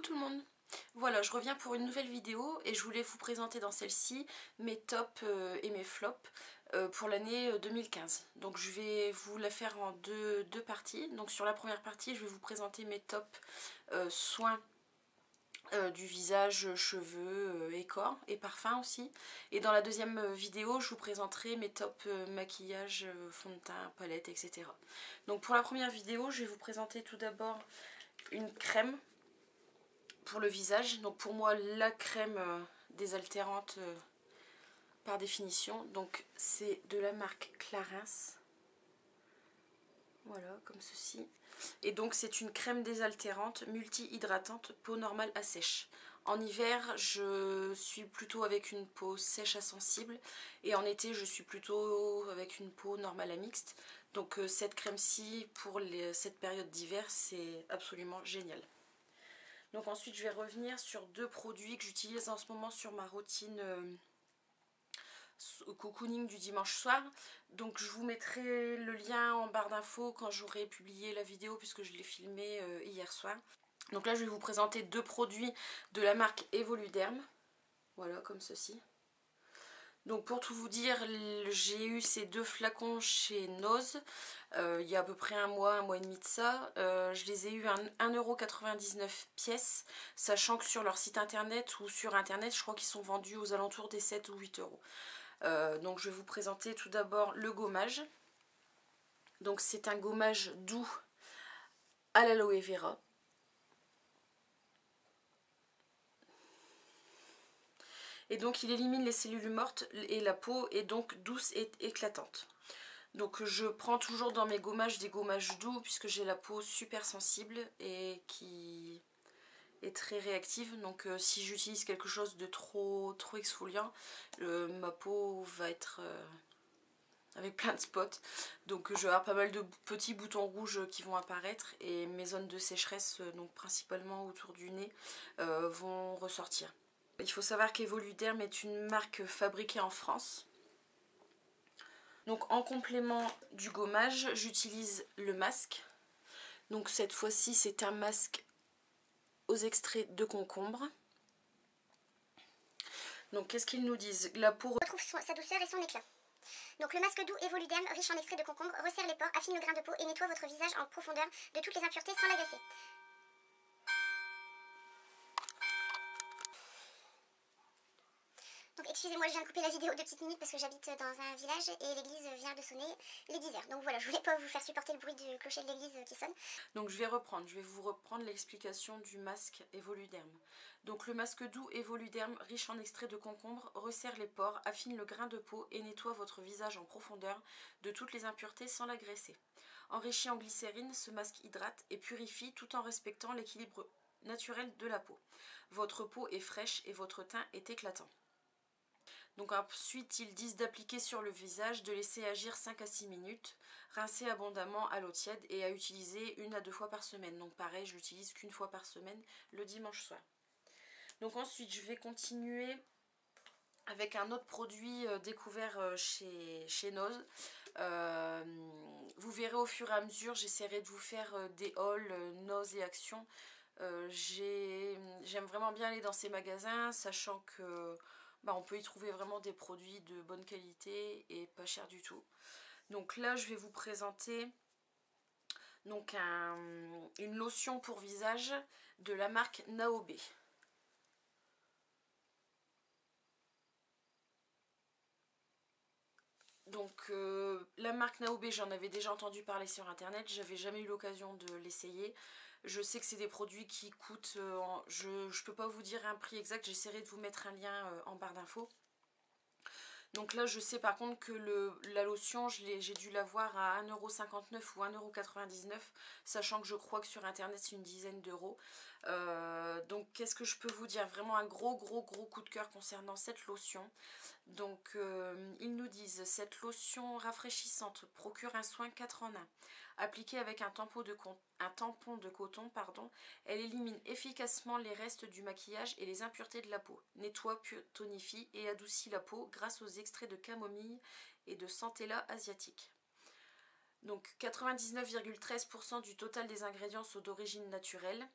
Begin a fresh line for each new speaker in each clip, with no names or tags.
tout le monde. Voilà, je reviens pour une nouvelle vidéo et je voulais vous présenter dans celle-ci mes tops et mes flops pour l'année 2015. Donc je vais vous la faire en deux parties. Donc sur la première partie, je vais vous présenter mes tops soins du visage, cheveux et corps et parfum aussi. Et dans la deuxième vidéo, je vous présenterai mes tops maquillage, fond de teint, palette, etc. Donc pour la première vidéo, je vais vous présenter tout d'abord une crème pour le visage. Donc pour moi la crème désaltérante par définition. Donc c'est de la marque Clarins. Voilà, comme ceci. Et donc c'est une crème désaltérante multi-hydratante peau normale à sèche. En hiver je suis plutôt avec une peau sèche à sensible et en été je suis plutôt avec une peau normale à mixte. Donc cette crème-ci pour cette période d'hiver c'est absolument génial. Donc ensuite je vais revenir sur deux produits que j'utilise en ce moment sur ma routine cocooning du dimanche soir. Donc je vous mettrai le lien en barre d'infos quand j'aurai publié la vidéo puisque je l'ai filmé hier soir. Donc là je vais vous présenter deux produits de la marque Evoluderm. Voilà, comme ceci. Donc pour tout vous dire, j'ai eu ces deux flacons chez Nose il y a à peu près un mois et demi de ça. Je les ai eu à 1,99€ pièce, sachant que sur leur site internet ou sur internet, je crois qu'ils sont vendus aux alentours des 7 ou 8€. Donc je vais vous présenter tout d'abord le gommage. Donc c'est un gommage doux à l'aloe vera. Et donc il élimine les cellules mortes et la peau est donc douce et éclatante. Donc je prends toujours dans mes gommages des gommages doux puisque j'ai la peau super sensible et qui est très réactive. Donc si j'utilise quelque chose de trop exfoliant, ma peau va être avec plein de spots. Donc je vais avoir pas mal de petits boutons rouges qui vont apparaître et mes zones de sécheresse, donc principalement autour du nez, vont ressortir. Il faut savoir qu'Evoluderm est une marque fabriquée en France. Donc en complément du gommage, j'utilise le masque. Donc cette fois-ci, c'est un masque aux extraits de concombre. Donc qu'est-ce qu'ils nous disent? La peau
retrouve sa douceur et son éclat. Donc le masque doux Evoluderm, riche en extrait de concombre, resserre les pores, affine le grain de peau et nettoie votre visage en profondeur de toutes les impuretés sans l'agacer. Donc excusez-moi, je viens de couper la vidéo de petites minutes parce que j'habite dans un village et l'église vient de sonner les 10h. Donc voilà, je voulais pas vous faire supporter le bruit du clocher de l'église qui sonne.
Donc je vais vous reprendre l'explication du masque Evoluderm. Donc le masque doux Evoluderm, riche en extrait de concombre, resserre les pores, affine le grain de peau et nettoie votre visage en profondeur de toutes les impuretés sans l'agresser. Enrichi en glycérine, ce masque hydrate et purifie tout en respectant l'équilibre naturel de la peau. Votre peau est fraîche et votre teint est éclatant. Donc ensuite ils disent d'appliquer sur le visage, de laisser agir 5 à 6 minutes, rincer abondamment à l'eau tiède et à utiliser 1 à 2 fois par semaine. Donc pareil, je l'utilise qu'une fois par semaine le dimanche soir. Donc ensuite je vais continuer avec un autre produit découvert chez Nose. Vous verrez au fur et à mesure, j'essaierai de vous faire des hauls Nose et Action. J'aime vraiment bien aller dans ces magasins, sachant que on peut y trouver vraiment des produits de bonne qualité et pas cher du tout. Donc là je vais vous présenter donc une lotion pour visage de la marque Naobe. Donc la marque Naobe, j'en avais déjà entendu parler sur internet, j'avais jamais eu l'occasion de l'essayer. Je sais que c'est des produits qui coûtent, je ne peux pas vous dire un prix exact, j'essaierai de vous mettre un lien en barre d'infos. Donc là je sais par contre que la lotion j'ai dû l'avoir à 1,59€ ou 1,99€, sachant que je crois que sur internet c'est une dizaine d'euros. Donc qu'est-ce que je peux vous dire? Vraiment un gros coup de cœur concernant cette lotion. Donc ils nous disent: cette lotion rafraîchissante procure un soin 4 en 1. Appliquée avec un tampon de coton, elle élimine efficacement les restes du maquillage et les impuretés de la peau, nettoie, tonifie et adoucit la peau grâce aux extraits de camomille et de centella asiatique. Donc 99,13% du total des ingrédients sont d'origine naturelle.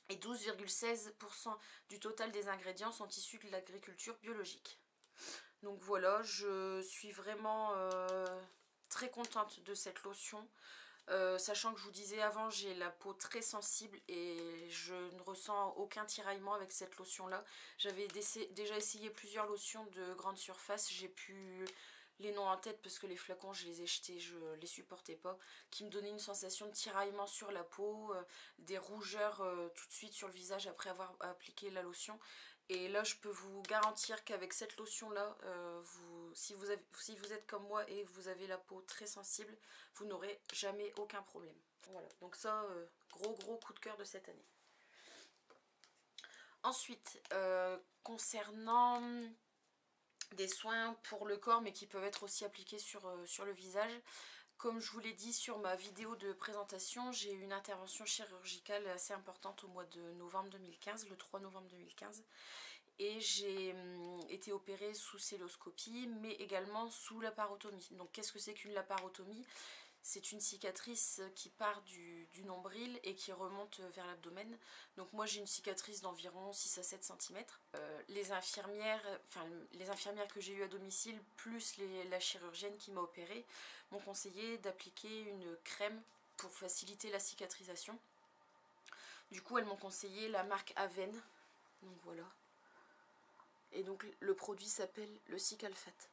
et 12,16% du total des ingrédients sont issus de l'agriculture biologique. Donc voilà, je suis vraiment très contente de cette lotion. Sachant que je vous disais avant, j'ai la peau très sensible et je ne ressens aucun tiraillement avec cette lotion là. J'avais déjà essayé plusieurs lotions de grande surface, j'ai pu les noms en tête parce que les flacons je les ai jetés, je les supportais pas, qui me donnaient une sensation de tiraillement sur la peau, des rougeurs tout de suite sur le visage après avoir appliqué la lotion. Et là, je peux vous garantir qu'avec cette lotion-là, si vous êtes comme moi et vous avez la peau très sensible, vous n'aurez jamais aucun problème. Voilà, donc ça, gros coup de cœur de cette année. Ensuite, concernant des soins pour le corps, mais qui peuvent être aussi appliqués sur le visage, comme je vous l'ai dit sur ma vidéo de présentation, j'ai eu une intervention chirurgicale assez importante au mois de novembre 2015, le 3 novembre 2015. Et j'ai été opérée sous celloscopie, mais également sous laparotomie. Donc qu'est-ce que c'est qu'une laparotomie? C'est une cicatrice qui part du nombril et qui remonte vers l'abdomen. Donc moi j'ai une cicatrice d'environ 6 à 7 cm. Les infirmières que j'ai eues à domicile, plus la chirurgienne qui m'a opérée, m'ont conseillé d'appliquer une crème pour faciliter la cicatrisation. Du coup elles m'ont conseillé la marque Aven. Donc voilà. Et donc le produit s'appelle le Cicalfate.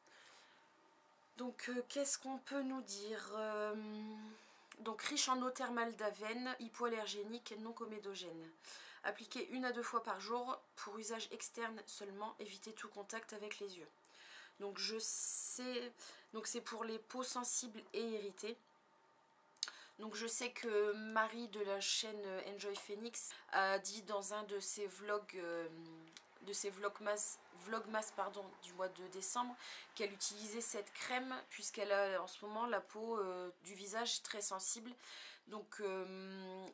Donc qu'est-ce qu'on peut nous dire donc riche en eau thermale d'Aven, hypoallergénique, non comédogène. Appliqué 1 à 2 fois par jour, pour usage externe seulement, évitez tout contact avec les yeux. Donc je sais, donc c'est pour les peaux sensibles et irritées. Donc je sais que Marie de la chaîne Enjoy Phoenix a dit dans un de ses vlogs, vlogmas du mois de décembre, qu'elle utilisait cette crème puisqu'elle a en ce moment la peau du visage très sensible. Donc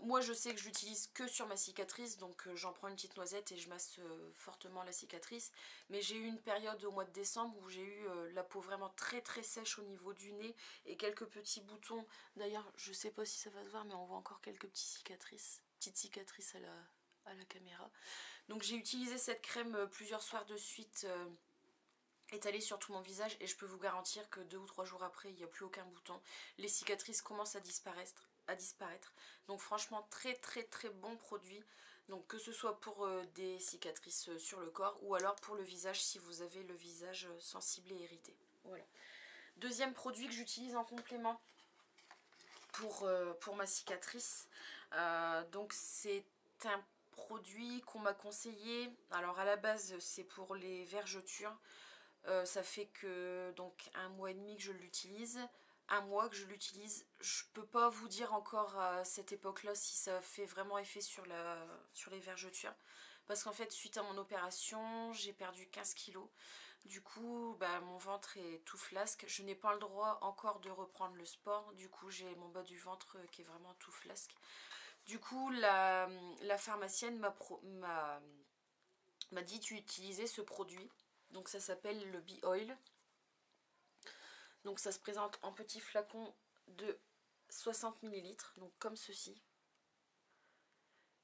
moi je sais que je l'utilise que sur ma cicatrice, donc j'en prends une petite noisette et je masse fortement la cicatrice. Mais j'ai eu une période au mois de décembre où j'ai eu la peau vraiment très sèche au niveau du nez et quelques petits boutons. D'ailleurs je sais pas si ça va se voir, mais on voit encore quelques petites cicatrices à la caméra. Donc j'ai utilisé cette crème plusieurs soirs de suite étalée sur tout mon visage et je peux vous garantir que 2 ou 3 jours après il n'y a plus aucun bouton. Les cicatrices commencent à disparaître. Donc franchement très bon produit. Donc que ce soit pour des cicatrices sur le corps ou alors pour le visage si vous avez le visage sensible et irrité. Voilà. Deuxième produit que j'utilise en complément pour ma cicatrice. Donc c'est un produit qu'on m'a conseillé. Alors à la base c'est pour les vergetures. Ça fait que donc 1 mois et demi que je l'utilise. 1 mois que je l'utilise. Je peux pas vous dire encore à cette époque là si ça fait vraiment effet sur les vergetures. Parce qu'en fait suite à mon opération j'ai perdu 15 kilos. Du coup bah, mon ventre est tout flasque. Je n'ai pas le droit encore de reprendre le sport. Du coup j'ai mon bas du ventre qui est vraiment tout flasque. Du coup la pharmacienne m'a dit tu utilisais ce produit. Donc ça s'appelle le Bee Oil. Donc ça se présente en petits flacons de 60 ml, donc comme ceci.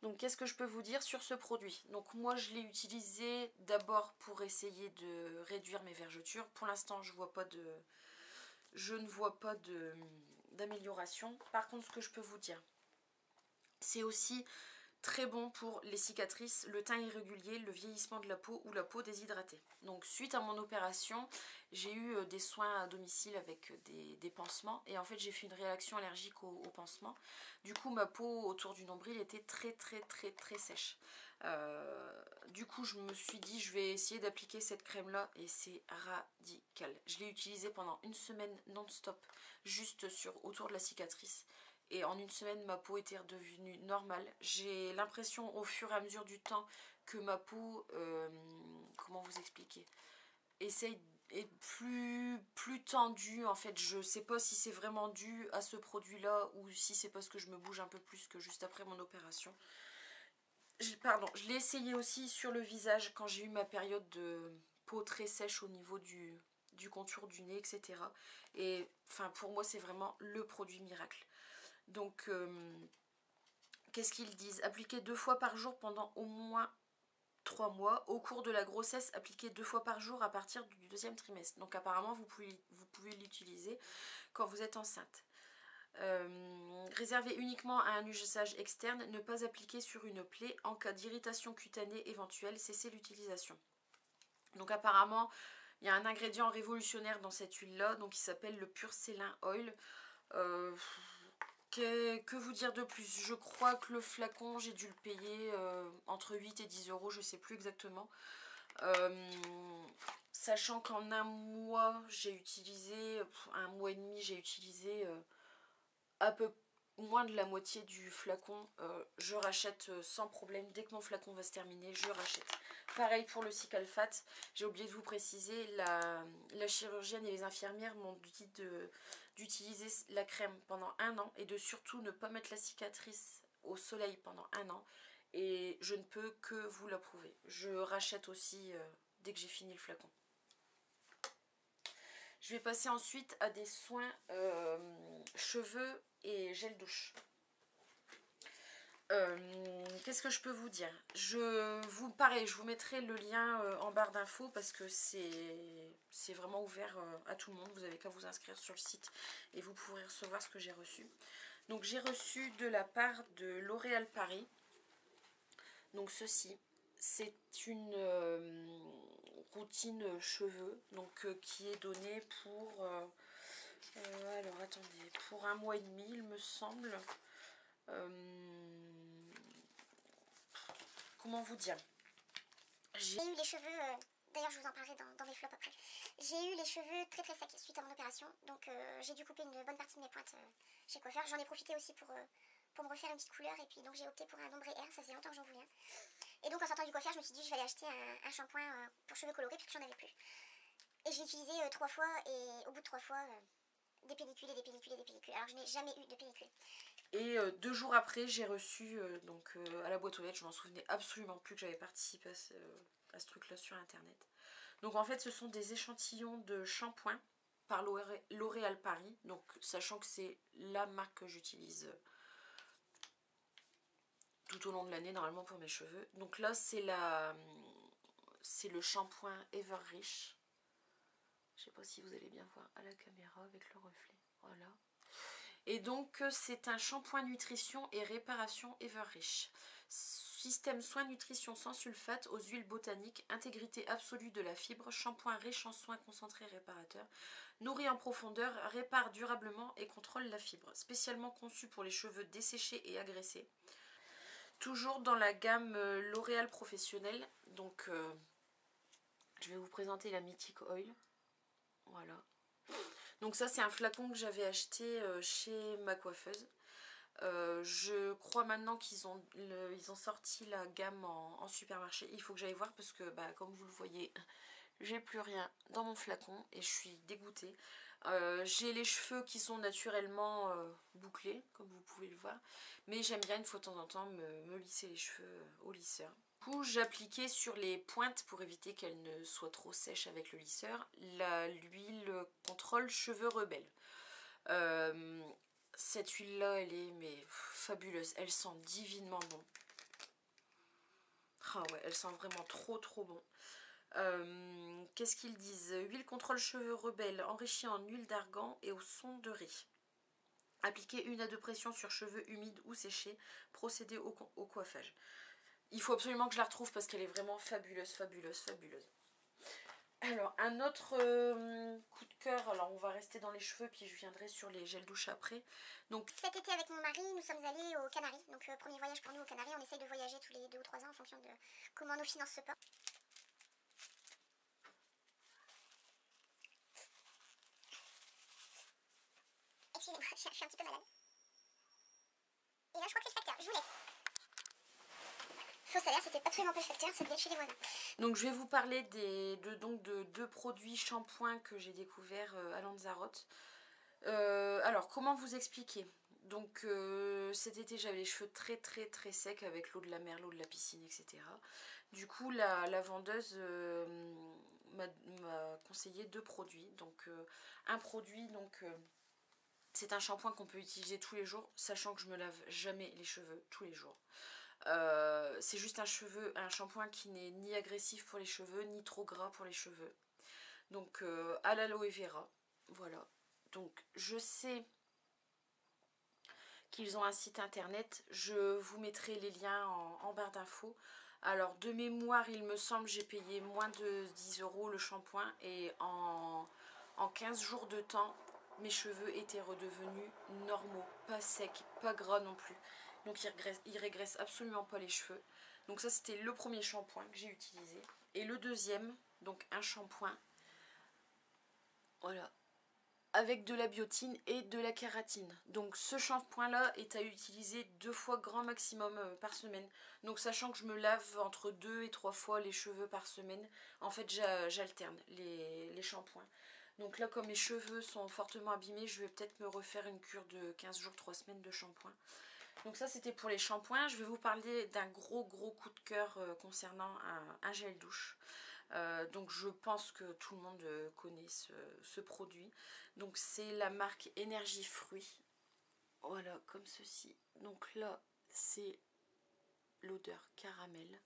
Donc qu'est-ce que je peux vous dire sur ce produit? Donc moi je l'ai utilisé d'abord pour essayer de réduire mes vergetures. Pour l'instant je ne vois pas d'amélioration. Par contre ce que je peux vous dire, c'est aussi très bon pour les cicatrices, le teint irrégulier, le vieillissement de la peau ou la peau déshydratée. Donc suite à mon opération, j'ai eu des soins à domicile avec des pansements et en fait j'ai fait une réaction allergique aux pansements. Du coup ma peau autour du nombril était très sèche. Du coup je me suis dit je vais essayer d'appliquer cette crème là et c'est radical. Je l'ai utilisée pendant 1 semaine non-stop juste autour de la cicatrice. Et en 1 semaine, ma peau était redevenue normale. J'ai l'impression au fur et à mesure du temps que ma peau, comment vous expliquer, est plus tendue. En fait, je sais pas si c'est vraiment dû à ce produit-là ou si c'est parce que je me bouge un peu plus que juste après mon opération. Je l'ai essayé aussi sur le visage quand j'ai eu ma période de peau très sèche au niveau du contour du nez, etc. Et enfin, pour moi, c'est vraiment le produit miracle. Donc, qu'est-ce qu'ils disent? Appliquer 2 fois par jour pendant au moins 3 mois. Au cours de la grossesse, appliquer 2 fois par jour à partir du 2e trimestre. Donc apparemment, vous pouvez l'utiliser quand vous êtes enceinte. Réservé uniquement à un usage externe, ne pas appliquer sur une plaie. En cas d'irritation cutanée éventuelle, cessez l'utilisation. Donc apparemment, il y a un ingrédient révolutionnaire dans cette huile-là, donc il s'appelle le Purcellin Oil. Que vous dire de plus? Je crois que le flacon, j'ai dû le payer entre 8 et 10 euros, je ne sais plus exactement. Sachant qu'en un mois, j'ai utilisé, un mois et demi, j'ai utilisé à peu moins de la moitié du flacon. Je rachète sans problème. Dès que mon flacon va se terminer, je rachète. Pareil pour le Cicalfate. J'ai oublié de vous préciser, la chirurgienne et les infirmières m'ont dit d'utiliser la crème pendant 1 an et de surtout ne pas mettre la cicatrice au soleil pendant 1 an. Et je ne peux que vous l'approuver. Je rachète aussi dès que j'ai fini le flacon. Je vais passer ensuite à des soins cheveux et gel douche. Qu'est-ce que je peux vous dire? Pareil, je vous mettrai le lien en barre d'infos parce que c'est vraiment ouvert à tout le monde. Vous n'avez qu'à vous inscrire sur le site et vous pourrez recevoir ce que j'ai reçu. Donc j'ai reçu de la part de L'Oréal Paris. Donc ceci, c'est une routine cheveux donc qui est donnée pour alors attendez, pour 1 mois et demi il me semble. Comment vous dire?
J'ai eu les cheveux, d'ailleurs je vous en parlerai dans mes flops après. J'ai eu les cheveux très très secs suite à mon opération, donc j'ai dû couper une bonne partie de mes pointes chez coiffeur. J'en ai profité aussi pour me refaire une petite couleur et puis donc j'ai opté pour un ombre air, ça faisait longtemps que j'en voulais un. Et donc en sortant du coiffeur, je me suis dit je vais aller acheter un shampoing pour cheveux colorés puisque j'en avais plus. Et je l'ai utilisé 3 fois et au bout de 3 fois, des pellicules et des pellicules et des pellicules. Alors je n'ai jamais eu de pellicule.
Et 2 jours après, j'ai reçu à la boîte aux lettres, je m'en souvenais absolument plus que j'avais participé à ce truc-là sur internet. Donc en fait, ce sont des échantillons de shampoing par L'Oréal Paris. Donc sachant que c'est la marque que j'utilise tout au long de l'année normalement pour mes cheveux. Donc là, c'est le shampoing Everrich. Je sais pas si vous allez bien voir à la caméra avec le reflet. Voilà. Et donc c'est un shampoing nutrition et réparation Everrich. Système soins nutrition sans sulfate aux huiles botaniques, intégrité absolue de la fibre, shampoing riche en soins concentrés réparateurs, nourrit en profondeur, répare durablement et contrôle la fibre. Spécialement conçu pour les cheveux desséchés et agressés. Toujours dans la gamme L'Oréal Professionnel. Donc je vais vous présenter la Mythic Oil. Voilà. Donc ça c'est un flacon que j'avais acheté chez ma coiffeuse. Je crois maintenant qu'ils ont sorti la gamme en supermarché. Il faut que j'aille voir parce que comme vous le voyez, j'ai plus rien dans mon flacon et je suis dégoûtée. J'ai les cheveux qui sont naturellement bouclés, comme vous pouvez le voir. Mais j'aime bien une fois de temps en temps me lisser les cheveux au lisseur. Du coup, j'appliquais sur les pointes pour éviter qu'elles ne soient trop sèches avec le lisseur l'huile contrôle cheveux rebelles. Cette huile là elle est fabuleuse, elle sent divinement bon. Ah ouais, elle sent vraiment trop bon. Qu'est-ce qu'ils disent? Huile contrôle cheveux rebelles enrichie en huile d'argan et au son de riz. Appliquer 1 à 2 pressions sur cheveux humides ou séchés. Procéder au coiffage. Il faut absolument que je la retrouve parce qu'elle est vraiment fabuleuse. Alors, un autre coup de cœur, alors on va rester dans les cheveux, puis je viendrai sur les gels douche après. Donc,
cet été avec mon mari, nous sommes allés aux Canaries. Donc premier voyage pour nous aux Canaries, on essaye de voyager tous les 2 ou 3 ans en fonction de comment nos finances se portent. Excusez-moi, je suis un petit peu malade. Et là je crois que c'est le facteur, je vous laisse. Faux salaire, c'était absolument pas le facteur, ça devait être chez les voisins.
Donc je vais vous parler de 2 produits shampoings que j'ai découverts à Lanzarote. Alors comment vous expliquer? Donc cet été j'avais les cheveux très secs avec l'eau de la mer, l'eau de la piscine, etc. Du coup la vendeuse m'a conseillé 2 produits. Donc un produit C'est un shampoing qu'on peut utiliser tous les jours, sachant que je me lave jamais les cheveux tous les jours. C'est juste un shampoing qui n'est ni agressif pour les cheveux, ni trop gras pour les cheveux. Donc à l'aloe vera, voilà. Donc je sais qu'ils ont un site internet, je vous mettrai les liens en barre d'infos. Alors de mémoire, il me semble, j'ai payé moins de 10 € le shampoing et en 15 jours de temps, mes cheveux étaient redevenus normaux, pas secs, pas gras non plus. Donc ils régressent absolument pas les cheveux. Donc ça c'était le premier shampoing que j'ai utilisé. Et le deuxième, donc un shampoing, voilà, avec de la biotine et de la kératine. Donc ce shampoing là est à utiliser 2 fois grand maximum par semaine. Donc sachant que je me lave entre 2 et 3 fois les cheveux par semaine, en fait j'alterne les shampoings. Donc là comme mes cheveux sont fortement abîmés, je vais peut-être me refaire une cure de 15 jours, 3 semaines de shampoing. Donc ça c'était pour les shampoings. Je vais vous parler d'un gros coup de cœur concernant un gel douche. Donc je pense que tout le monde connaît ce produit. Donc c'est la marque Énergie Fruits. Voilà, comme ceci. Donc là, c'est l'odeur caramel.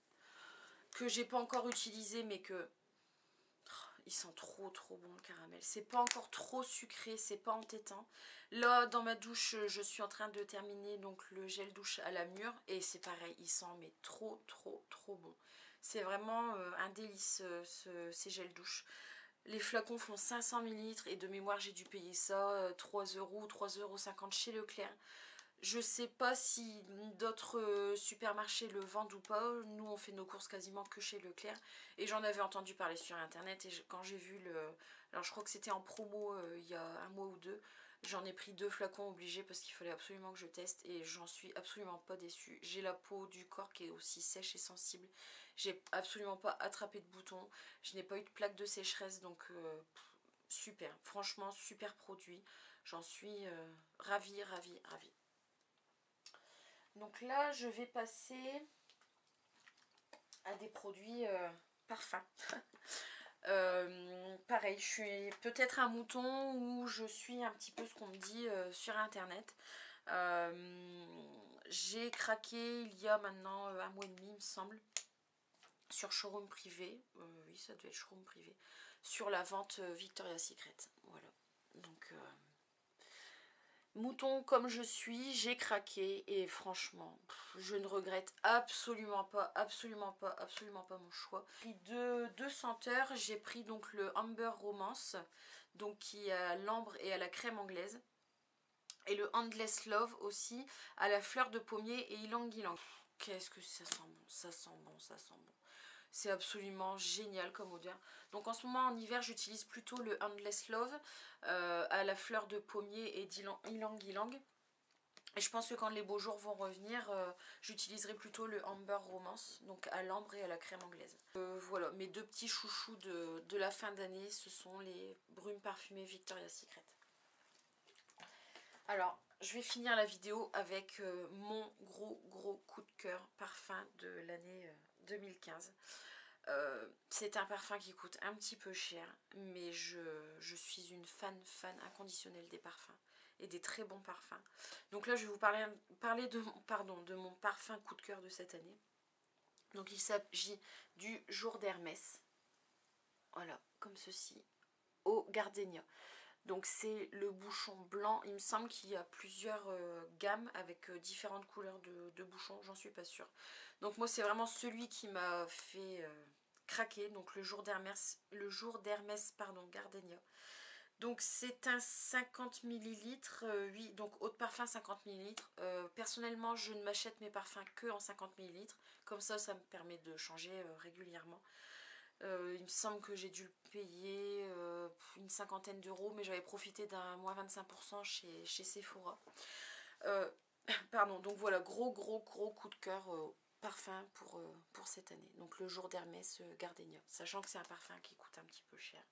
Que j'ai pas encore utilisé, mais que... il sent trop bon le caramel. C'est pas encore trop sucré, c'est pas entêtant. Là, dans ma douche, je suis en train de terminer donc le gel douche à la mûre. Et c'est pareil, il sent mais trop bon. C'est vraiment un délice ces gels douche. Les flacons font 500 ml et de mémoire j'ai dû payer ça 3 €, 3,50 € chez Leclerc. Je sais pas si d'autres supermarchés le vendent ou pas. Nous on fait nos courses quasiment que chez Leclerc. Et j'en avais entendu parler sur internet et quand j'ai vu le... Alors je crois que c'était en promo il y a un mois ou deux. J'en ai pris 2 flacons obligés parce qu'il fallait absolument que je teste et j'en suis absolument pas déçue. J'ai la peau du corps qui est aussi sèche et sensible. J'ai absolument pas attrapé de boutons. Je n'ai pas eu de plaque de sécheresse donc super. Franchement super produit. J'en suis ravie. Donc là je vais passer à des produits parfums. Pareil, je suis peut-être un mouton ou je suis un petit peu ce qu'on me dit sur internet. J'ai craqué il y a maintenant un mois et demi il me semble sur showroom privé, oui ça devait être showroom privé, sur la vente Victoria's Secret. Voilà, donc mouton comme je suis, j'ai craqué et franchement, je ne regrette absolument pas mon choix. J'ai pris deux senteurs, j'ai pris donc le Amber Romance, donc qui a l'ambre et à la crème anglaise. Et le Endless Love aussi, à la fleur de pommier et ylang ylang. Qu'est-ce que ça sent bon, ça sent bon. C'est absolument génial comme odeur. Donc en ce moment en hiver j'utilise plutôt le Endless Love à la fleur de pommier et ylang ylang. Et je pense que quand les beaux jours vont revenir, j'utiliserai plutôt le Amber Romance, donc à l'ambre et à la crème anglaise. Voilà, mes 2 petits chouchous de la fin d'année, ce sont les brumes parfumées Victoria's Secret. Alors, je vais finir la vidéo avec mon gros coup de cœur parfum de l'année 2015. C'est un parfum qui coûte un petit peu cher, mais je suis une fan inconditionnelle des parfums et des très bons parfums. Donc là, je vais vous parler de mon parfum coup de cœur de cette année. Donc il s'agit du Jour d'Hermès. Voilà, comme ceci, au gardénia. Donc c'est le bouchon blanc. Il me semble qu'il y a plusieurs gammes avec différentes couleurs de bouchons. J'en suis pas sûre. Donc moi c'est vraiment celui qui m'a fait craquer. Donc le jour d'Hermès Gardenia. Donc c'est un 50 ml. Oui, donc eau de parfum 50 ml. Personnellement je ne m'achète mes parfums que en 50 ml. Comme ça me permet de changer régulièrement. Il me semble que j'ai dû le payer une 50aine d'euros, mais j'avais profité d'un moins 25% chez Sephora. Pardon, donc voilà, gros coup de cœur parfum pour cette année. Donc le Jour d'Hermès Gardenia, sachant que c'est un parfum qui coûte un petit peu cher.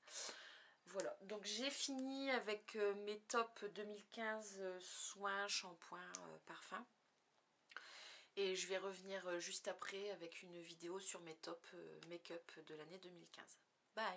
Voilà, donc j'ai fini avec mes top 2015 soins, shampoings, parfums. Et je vais revenir juste après avec une vidéo sur mes top make-up de l'année 2015. Bye!